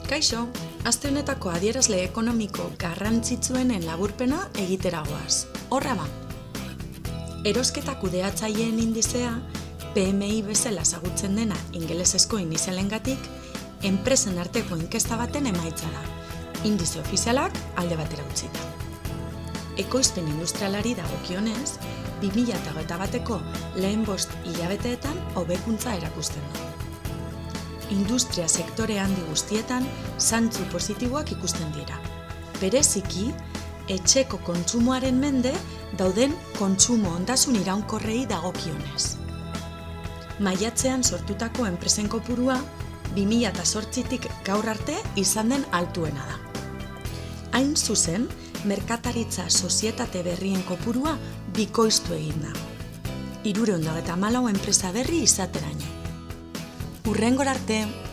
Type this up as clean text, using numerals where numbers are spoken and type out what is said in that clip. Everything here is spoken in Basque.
Kaixo, aste honetako adierazle ekonomiko garrantzitsuenen laburpena egiteragoaz. Horra ba. Erosketa kudeatzaileen indizea, PMI bezala ezagutzen dena ingelesezko inizialengatik, enpresen arteko inkesta baten emaitza da. Indize ofizialak alde batera utzita. Ekoizpen industrialari dagokionez, 2021ko lehen 5 hilabeteetan hobekuntza erakusten du. Industria sektore handi guztietan zantzu positiboak ikusten dira. Bereziki, etxeko kontsumoaren mende dauden kontsumo ondasun iraunkorrei dagokionez. Maiatzean sortutako enpresen kopurua 2008tik gaur arte izan den altuena da. Hain zuzen, merkataritza sozietate berrien kopurua bikoiztu egin da. 394 enpresa berri izateraino. Hurrengora arte!